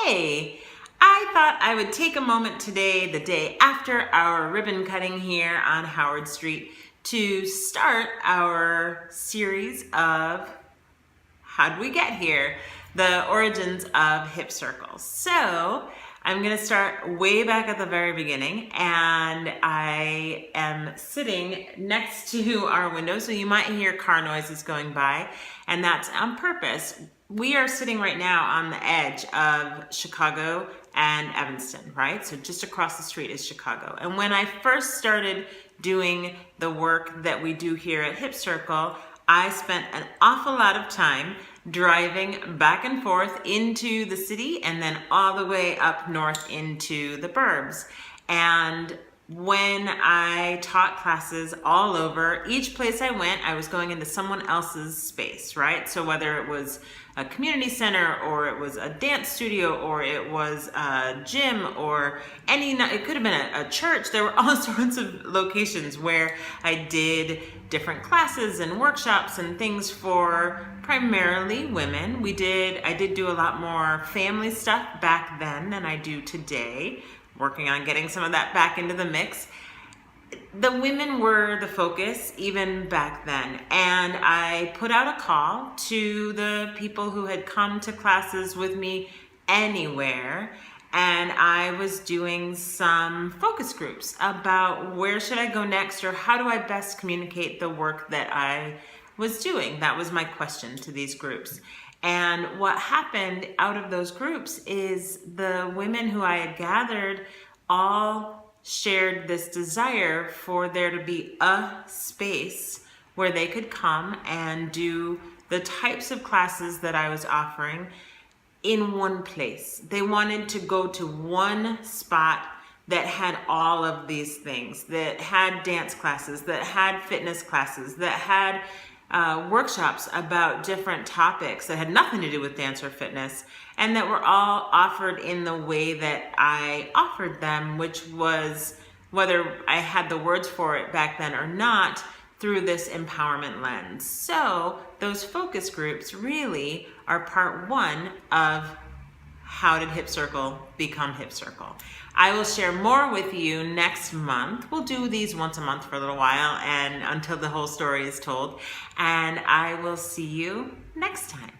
Hey, I thought I would take a moment today, the day after our ribbon cutting here on Howard Street, to start our series of How'd We Get Here? The origins of hip circles. So I'm gonna start way back at the very beginning, and I am sitting next to our window, so you might hear car noises going by, and that's on purpose. We are sitting right now on the edge of Chicago and Evanston, right? So just across the street is Chicago. And when I first started doing the work that we do here at Hip Circle, I spent an awful lot of time driving back and forth into the city and then all the way up north into the burbs. And when I taught classes all over, each place I went, I was going into someone else's space, right? So whether it was a community center or it was a dance studio or it was a gym or it could have been a church. There were all sorts of locations where I did different classes and workshops and things for primarily women. I did do a lot more family stuff back then than I do today, working on getting some of that back into the mix. The women were the focus even back then, and I put out a call to the people who had come to classes with me anywhere, and I was doing some focus groups about where should I go next, or how do I best communicate the work that I was doing. That was my question to these groups. And what happened out of those groups is the women who I had gathered all shared this desire for there to be a space where they could come and do the types of classes that I was offering in one place. They wanted to go to one spot that had all of these things, that had dance classes, that had fitness classes, that had workshops about different topics that had nothing to do with dance or fitness, and that were all offered in the way that I offered them, which was, whether I had the words for it back then or not, through this empowerment lens. So those focus groups really are part one of how did Hip Circle become Hip Circle. I will share more with you next month. We'll do these once a month for a little while and until the whole story is told. And I will see you next time.